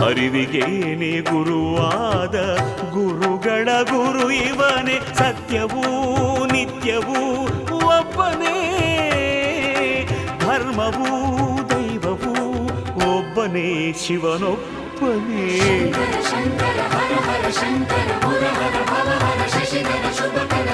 ಅರಿವಿಗೇನೆ ಗುರುವಾದ ಗುರುಗಳ ಗುರು ಇವನೇ, ಸತ್ಯವೂ ನಿತ್ಯವೂ ಒಬ್ಬನೇ, ಧರ್ಮವೂ ದೈವವೂ ಒಬ್ಬನೇ, ಶಿವನೊಬ್ಬನೇ. ಶಂಕರ ಹರ ಹರ ಶಂಕರ ಮುರ ಹರ ಭವ ಹರ ಶಶಿಧರ ಶುಭಕರ